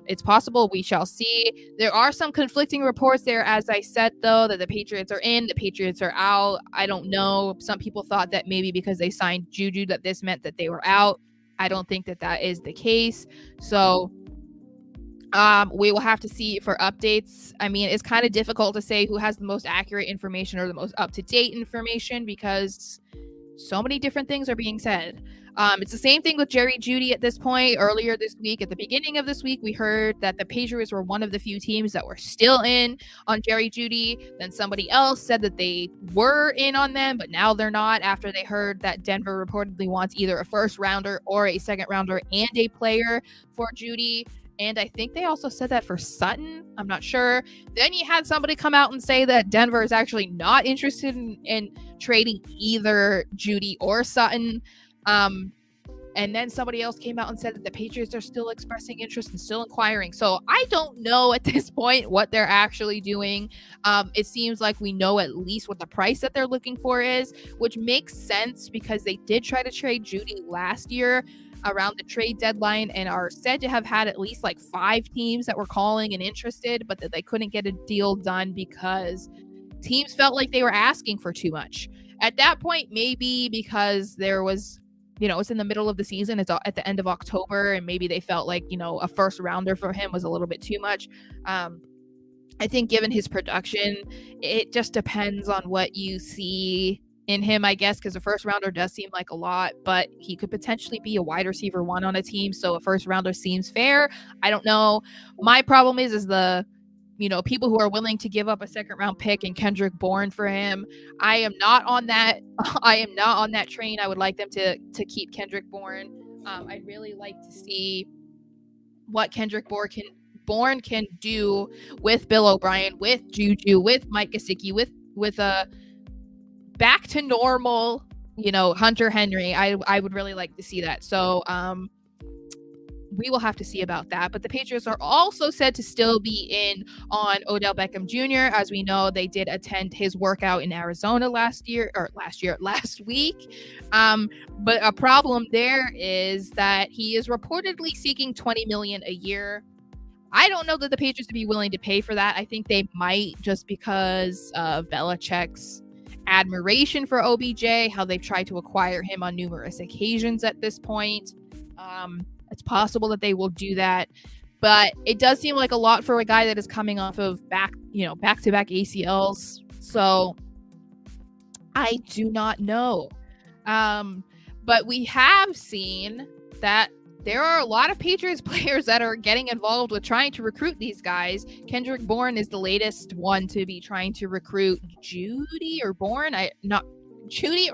it's possible. We shall see. There are some conflicting reports there, as I said, though, that the Patriots are in, the Patriots are out. I don't know. Some people thought that maybe because they signed Juju that this meant that they were out. I don't think that is the case. So we will have to see for updates. I mean, it's kind of difficult to say who has the most accurate information or the most up-to-date information because so many different things are being said. It's the same thing with Jerry Jeudy at this point. Earlier this week, at the beginning of this week, we heard that the Patriots were one of the few teams that were still in on Jerry Jeudy. Then somebody else said that they were in on them, but now they're not, after they heard that Denver reportedly wants either a first rounder or a second rounder and a player for Jeudy. And I think they also said that for Sutton. I'm not sure. Then you had somebody come out and say that Denver is actually not interested in trading either Jeudy or Sutton. And then somebody else came out and said that the Patriots are still expressing interest and still inquiring. So I don't know at this point what they're actually doing. It seems like we know at least what the price that they're looking for is, which makes sense because they did try to trade Jeudy last year around the trade deadline and are said to have had at least like 5 teams that were calling and interested, but that they couldn't get a deal done because teams felt like they were asking for too much. At that point, maybe because there was, it's in the middle of the season, it's at the end of October, and maybe they felt like, a first rounder for him was a little bit too much. I think given his production, it just depends on what you see in him, I guess, because a first rounder does seem like a lot, but he could potentially be a wide receiver 1 on a team, so a first rounder seems fair. I don't know. My problem is the people who are willing to give up a second round pick and Kendrick Bourne for him. I am not on that. I am not on that train. I would like them to keep Kendrick Bourne. I'd really like to see what Kendrick Bourne can do with Bill O'Brien, with Juju, with Mike Gesicki, with a back to normal, Hunter Henry. I would really like to see that. So we will have to see about that. But the Patriots are also said to still be in on Odell Beckham Jr. As we know, they did attend his workout in Arizona last week. But a problem there is that he is reportedly seeking $20 million a year. I don't know that the Patriots would be willing to pay for that. I think they might, just because of Belichick's admiration for OBJ, how they've tried to acquire him on numerous occasions at this point. It's possible that they will do that, but it does seem like a lot for a guy that is coming off of back-to-back ACLs. So I do not know. But we have seen that there are a lot of Patriots players that are getting involved with trying to recruit these guys. Kendrick Bourne is the latest one to be trying to recruit Judy or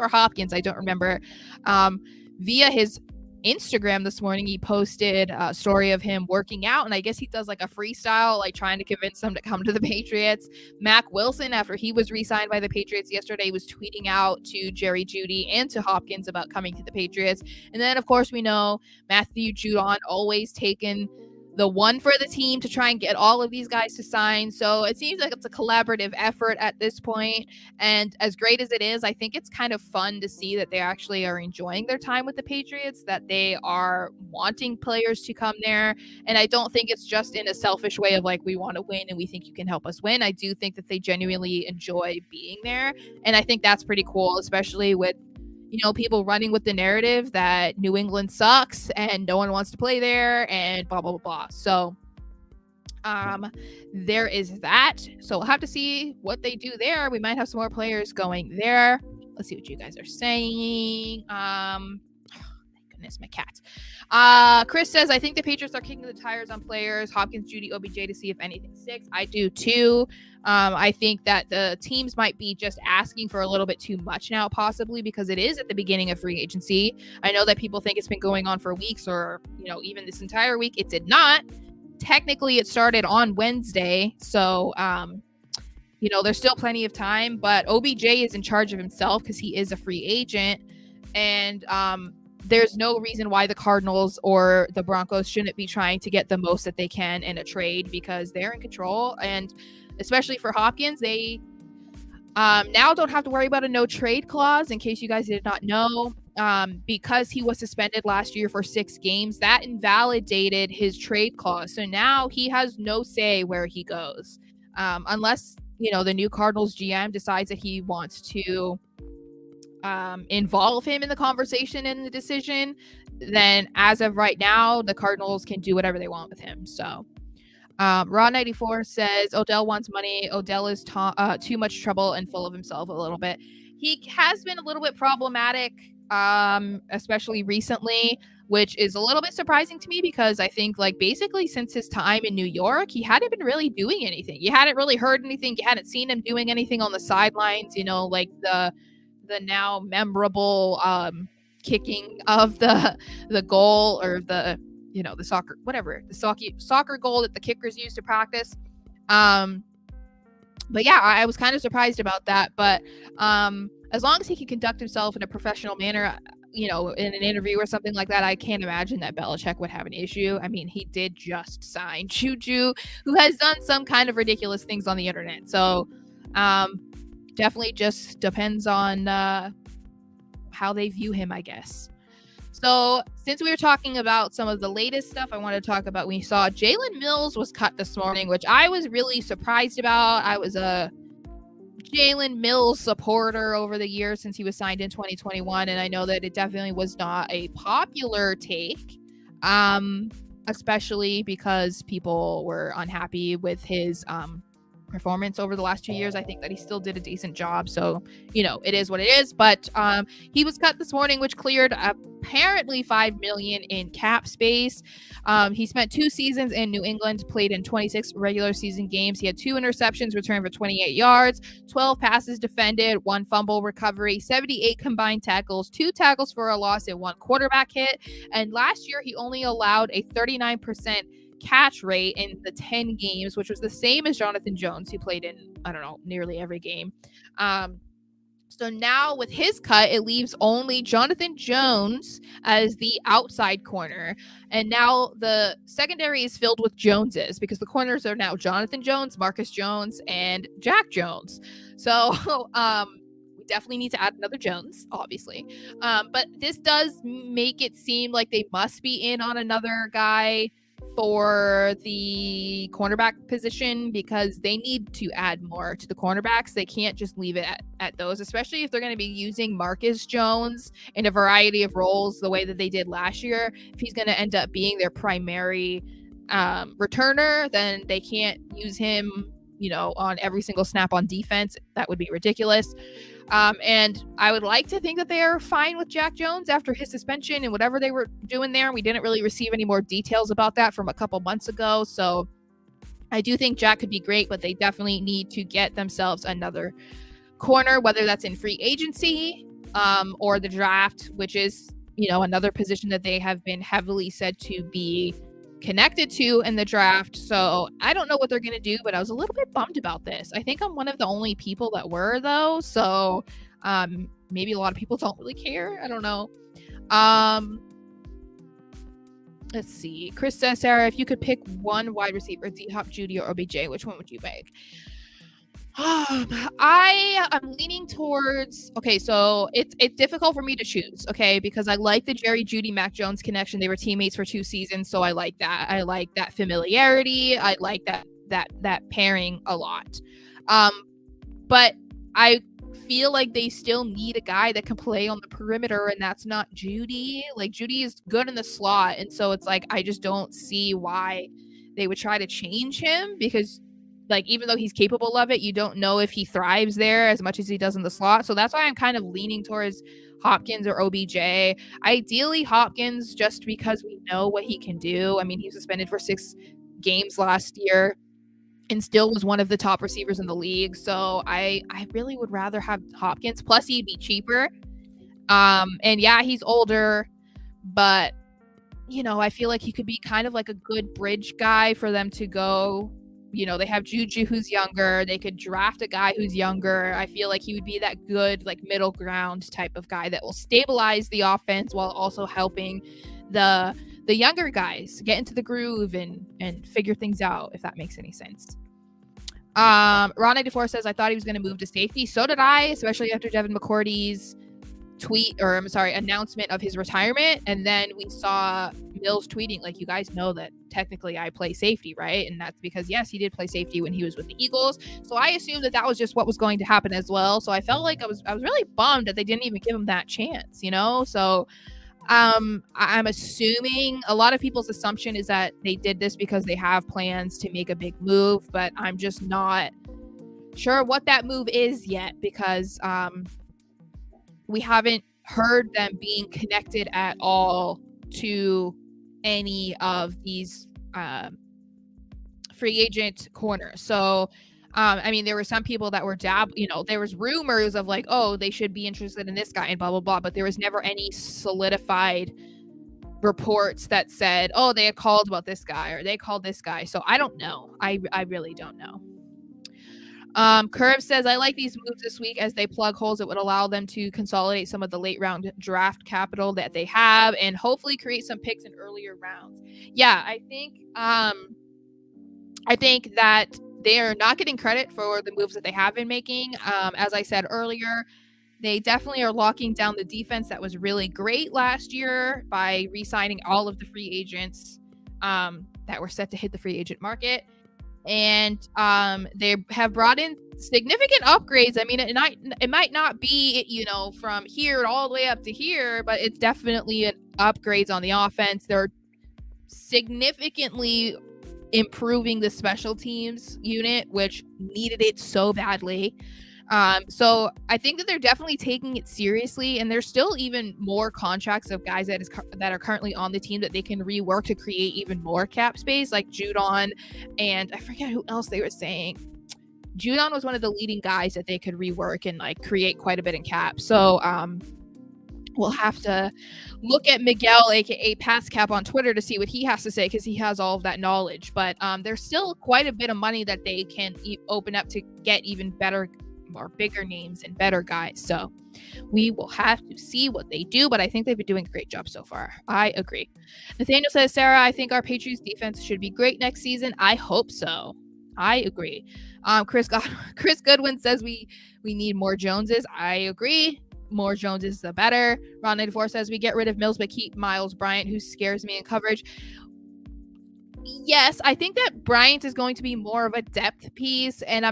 Hopkins. I don't remember. Via his Instagram this morning, he posted a story of him working out, and I guess he does like a freestyle, like trying to convince them to come to the Patriots. Mac Wilson, after he was re-signed by the Patriots yesterday, was tweeting out to Jerry Jeudy and to Hopkins about coming to the Patriots. And then, of course, we know Matthew Judon always taken the one for the team to try and get all of these guys to sign. So it seems like it's a collaborative effort at this point. And as great as it is, I think it's kind of fun to see that they actually are enjoying their time with the Patriots, that they are wanting players to come there. And I don't think it's just in a selfish way of like, we want to win and we think you can help us win. I do think that they genuinely enjoy being there. And I think that's pretty cool, especially with people running with the narrative that New England sucks and no one wants to play there and blah, blah, blah, blah. So there is that. So we'll have to see what they do there. We might have some more players going there. Let's see what you guys are saying. Thank goodness, my cat. Chris says, I think the Patriots are kicking the tires on players, Hopkins, Judy, OBJ, to see if anything sticks. I do too. I think that the teams might be just asking for a little bit too much now, possibly because it is at the beginning of free agency. I know that people think it's been going on for weeks or, even this entire week. It did not. Technically, it started on Wednesday. So, there's still plenty of time, but OBJ is in charge of himself because he is a free agent. And, there's no reason why the Cardinals or the Broncos shouldn't be trying to get the most that they can in a trade because they're in control. And especially for Hopkins, they now don't have to worry about a no trade clause, in case you guys did not know, because he was suspended last year for 6 games. That invalidated his trade clause. So now he has no say where he goes, unless, the new Cardinals GM decides that he wants to involve him in the conversation and the decision. Then as of right now, the Cardinals can do whatever they want with him. So Raw94 says Odell wants money. Odell is too much trouble and full of himself a little bit. He has been a little bit problematic, especially recently, which is a little bit surprising to me because I think basically since his time in New York, he hadn't been really doing anything. You hadn't really heard anything. You hadn't seen him doing anything on the sidelines, the now memorable kicking of the goal or the soccer goal that the kickers use to practice. But yeah, I was kind of surprised about that. But as long as he can conduct himself in a professional manner, in an interview or something like that, I can't imagine that Belichick would have an issue. I mean, he did just sign Juju, who has done some kind of ridiculous things on the internet. So definitely just depends on how they view him, I guess. So since we were talking about some of the latest stuff, I want to talk about, we saw Jalen Mills was cut this morning, which I was really surprised about. I was a Jalen Mills supporter over the years since he was signed in 2021, and I know that it definitely was not a popular take, especially because people were unhappy with his performance over the last 2 years. I think that he still did a decent job. So, it is what it is. But he was cut this morning, which cleared apparently $5 million in cap space. He spent 2 seasons in New England, played in 26 regular season games. He had 2 interceptions, returned for 28 yards, 12 passes defended, 1 fumble recovery, 78 combined tackles, 2 tackles for a loss, and 1 quarterback hit. And last year, he only allowed a 39% catch rate in the 10 games, which was the same as Jonathan Jones, who played in, nearly every game. So now with his cut, it leaves only Jonathan Jones as the outside corner. And now the secondary is filled with Joneses because the corners are now Jonathan Jones, Marcus Jones, and Jack Jones. So we definitely need to add another Jones, obviously. But this does make it seem like they must be in on another guy for the cornerback position because they need to add more to the cornerbacks. They can't just leave it at those, especially if they're going to be using Marcus Jones in a variety of roles the way that they did last year. If he's going to end up being their primary returner, then they can't use him, on every single snap on defense. That would be ridiculous. And I would like to think that they are fine with Jack Jones after his suspension and whatever they were doing there. We didn't really receive any more details about that from a couple months ago. So I do think Jack could be great, but they definitely need to get themselves another corner, whether that's in free agency or the draft, which is, another position that they have been heavily said to be connected to in the draft. So I don't know what they're going to do, but I was a little bit bummed about this. I think I'm one of the only people that were, though. So maybe a lot of people don't really care. I don't know. Let's see. Chris says, Sarah, if you could pick one wide receiver, D-Hop, Judy, or OBJ, which one would you make? I'm leaning towards, okay, so it's difficult for me to choose, okay, because I like the Jerry Jeudy Mac Jones connection. They were teammates for 2 seasons, so I like that. I like that familiarity. I like that pairing a lot. But I feel like they still need a guy that can play on the perimeter, and that's not Jeudy. Like, Jeudy is good in the slot, and so it's like I just don't see why they would try to change him because, like, even though he's capable of it, you don't know if he thrives there as much as he does in the slot. So that's why I'm kind of leaning towards Hopkins or OBJ. Ideally, Hopkins, just because we know what he can do. I mean, he was suspended for 6 games last year and still was one of the top receivers in the league. So I really would rather have Hopkins. Plus, he'd be cheaper. And yeah, he's older, but, I feel like he could be kind of like a good bridge guy for them to go. They have Juju, who's younger. They could draft a guy who's younger. I feel like he would be that good, like, middle ground type of guy that will stabilize the offense while also helping the younger guys get into the groove and figure things out, if that makes any sense. Ron94 says, I thought he was going to move to safety. So did I, especially after Devin McCourty's announcement of his retirement. And then we saw Mills tweeting, like, you guys know that technically I play safety, right? And that's because, yes, he did play safety when he was with the Eagles. So I assumed that was just what was going to happen as well. So I felt like I was really bummed that they didn't even give him that chance, So I'm assuming a lot of people's assumption is that they did this because they have plans to make a big move, but I'm just not sure what that move is yet because we haven't heard them being connected at all to any of these free agent corners. So, I mean, there were some people that were there was rumors of like, oh, they should be interested in this guy and blah, blah, blah. But there was never any solidified reports that said, oh, they had called about this guy or they called this guy. So I don't know. I really don't know. Curve says, I like these moves this week as they plug holes that would allow them to consolidate some of the late round draft capital that they have and hopefully create some picks in earlier rounds. Yeah, I think that they are not getting credit for the moves that they have been making. As I said earlier, they definitely are locking down the defense that was really great last year by re-signing all of the free agents that were set to hit the free agent market. And they have brought in significant upgrades. I mean, it might not be, from here all the way up to here, but it's definitely an upgrades on the offense. They're significantly improving the special teams unit, which needed it so badly. So I think that they're definitely taking it seriously, and there's still even more contracts of guys that are currently on the team that they can rework to create even more cap space, like Judon, and I forget who else they were saying. Judon was one of the leading guys that they could rework and like create quite a bit in cap. So we'll have to look at Miguel, aka Pass Cap, on Twitter to see what he has to say, because he has all of that knowledge. But there's still quite a bit of money that they can open up to get even better or bigger names and better guys. So we will have to see what they do, but I think they've been doing a great job so far. I agree. Nathaniel says, Sarah, I think our Patriots defense should be great next season. I hope so. I agree. Chris Goodwin says we need more Joneses. I agree. More Joneses, the better. Ron 94 says we get rid of Mills but keep Miles Bryant, who scares me in coverage. Yes, I think that Bryant is going to be more of a depth piece, and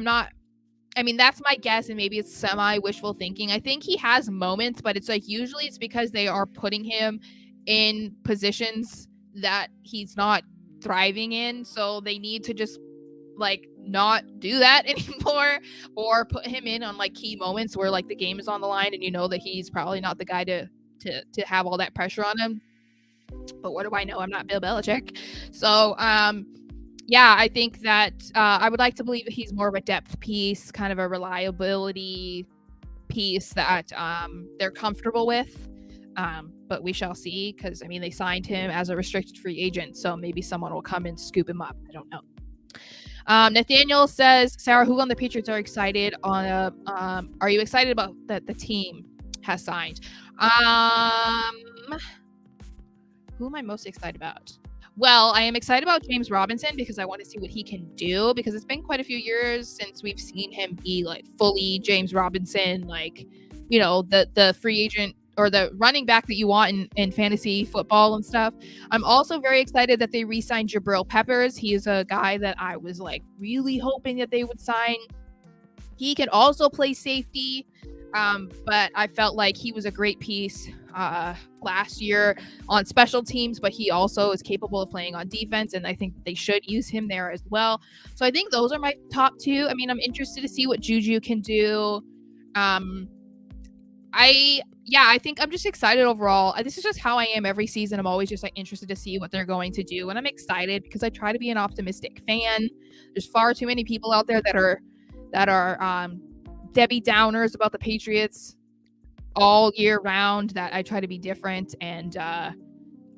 that's my guess, and maybe it's semi-wishful thinking. I think he has moments, but it's like usually it's because they are putting him in positions that he's not thriving in, so they need to just like not do that anymore, or put him in on like key moments where like the game is on the line and you know that he's probably not the guy to have all that pressure on him. But what do I know? I'm not Bill Belichick. So yeah, I think that I would like to believe that he's more of a depth piece, kind of a reliability piece that they're comfortable with. But we shall see, because I mean they signed him as a restricted free agent, so maybe someone will come and scoop him up. I don't know. Nathaniel says, Sarah, who on the Patriots are excited on are you excited about that the team has signed? Who am I most excited about? Well, I am excited about James Robinson because I want to see what he can do, because it's been quite a few years since we've seen him be like fully James Robinson, like, you know, the free agent or the running back that you want in fantasy football and stuff. I'm also very excited that they re-signed Jabril Peppers. He is a guy that I was like really hoping that they would sign. He can also play safety, but I felt like he was a great piece last year on special teams, but he also is capable of playing on defense, and I think they should use him there as well. So I think those are my top two. I mean, I'm interested to see what Juju can do. I think I'm just excited overall. This is just how I am every season. I'm always just like interested to see what they're going to do, and I'm excited because I try to be an optimistic fan. There's far too many people out there that are Debbie Downers about the Patriots all year round, that I try to be different, and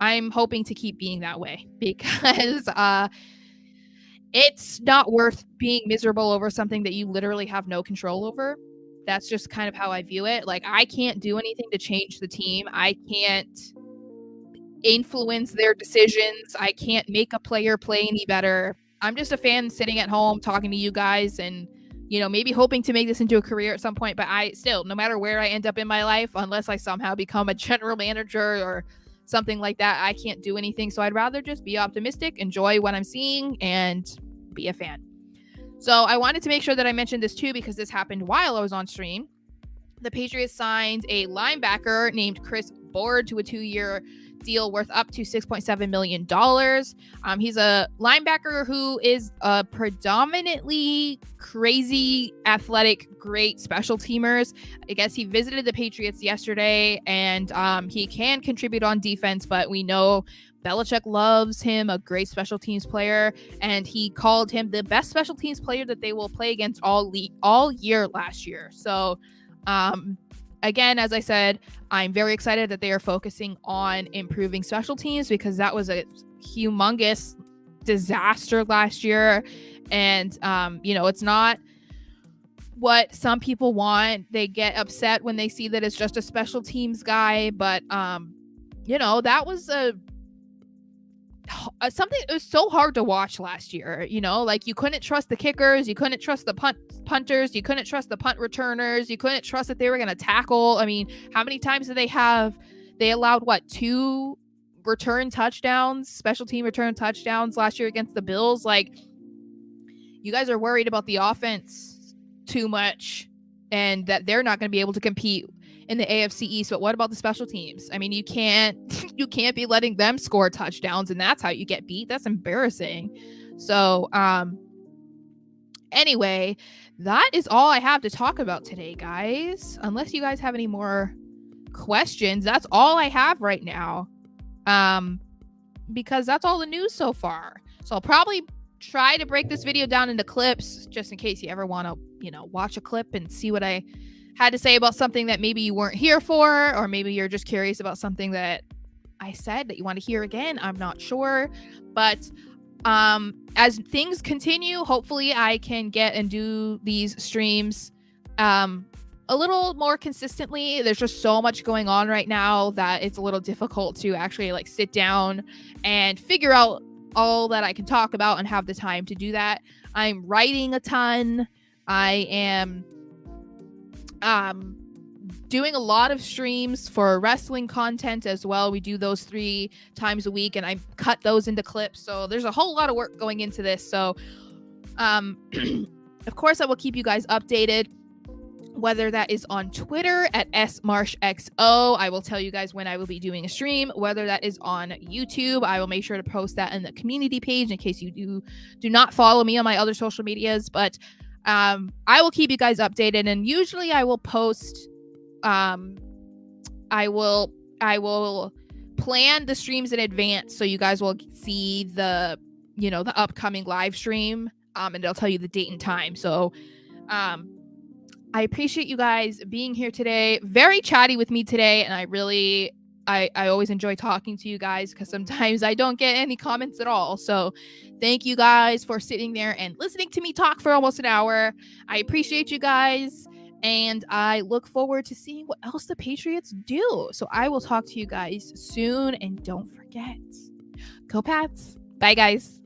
I'm hoping to keep being that way, because it's not worth being miserable over something that you literally have no control over. That's just kind of how I view it. Like, I can't do anything to change the team. I can't influence their decisions. I can't make a player play any better. I'm just a fan sitting at home talking to you guys and, you know, maybe hoping to make this into a career at some point. But I still, no matter where I end up in my life, unless I somehow become a general manager or something like that, I can't do anything. So I'd rather just be optimistic, enjoy what I'm seeing, and be a fan. So I wanted to make sure that I mentioned this too, because this happened while I was on stream. The Patriots signed a linebacker named Chris Board to a 2-year deal worth up to $6.7 million. He's a linebacker who is a predominantly crazy, athletic, great special teamers. I guess he visited the Patriots yesterday, and he can contribute on defense, but we know Belichick loves him, a great special teams player, and he called him the best special teams player that they will play against all year last year. So, again, as I said, I'm very excited that they are focusing on improving special teams, because that was a humongous disaster last year. And, you know, it's not what some people want. They get upset when they see that it's just a special teams guy. But, you know, that was something. It was so hard to watch last year, you know, like you couldn't trust the kickers, you couldn't trust the punters, you couldn't trust the punt returners, you couldn't trust that they were going to tackle. I mean, how many times did they allowed 2 return touchdowns, special team return touchdowns last year against the Bills? Like, you guys are worried about the offense too much and that they're not going to be able to compete in the AFC East. But what about the special teams? I mean, you can't be letting them score touchdowns, and that's how you get beat. That's embarrassing. So, anyway, that is all I have to talk about today, guys. Unless you guys have any more questions, that's all I have right now. Because that's all the news so far. So I'll probably try to break this video down into clips just in case you ever want to, watch a clip and see what I had to say about something that maybe you weren't here for, or maybe you're just curious about something that I said that you want to hear again. I'm not sure. But as things continue, hopefully I can get and do these streams a little more consistently. There's just so much going on right now that it's a little difficult to actually like sit down and figure out all that I can talk about and have the time to do that. I'm writing a ton. I am doing a lot of streams for wrestling content as well. We do those 3 times a week and I cut those into clips. So there's a whole lot of work going into this. So of course I will keep you guys updated, whether that is on Twitter at @smarshxo. I will tell you guys when I will be doing a stream. Whether that is on YouTube, I will make sure to post that in the community page in case you do not follow me on my other social medias. But I will keep you guys updated, and usually I will post. I will plan the streams in advance so you guys will see the upcoming live stream, and it'll tell you the date and time. So I appreciate you guys being here today. Very chatty with me today, and I always enjoy talking to you guys because sometimes I don't get any comments at all. So thank you guys for sitting there and listening to me talk for almost an hour. I appreciate you guys, and I look forward to seeing what else the Patriots do. So I will talk to you guys soon, and don't forget, go Pats. Bye, guys.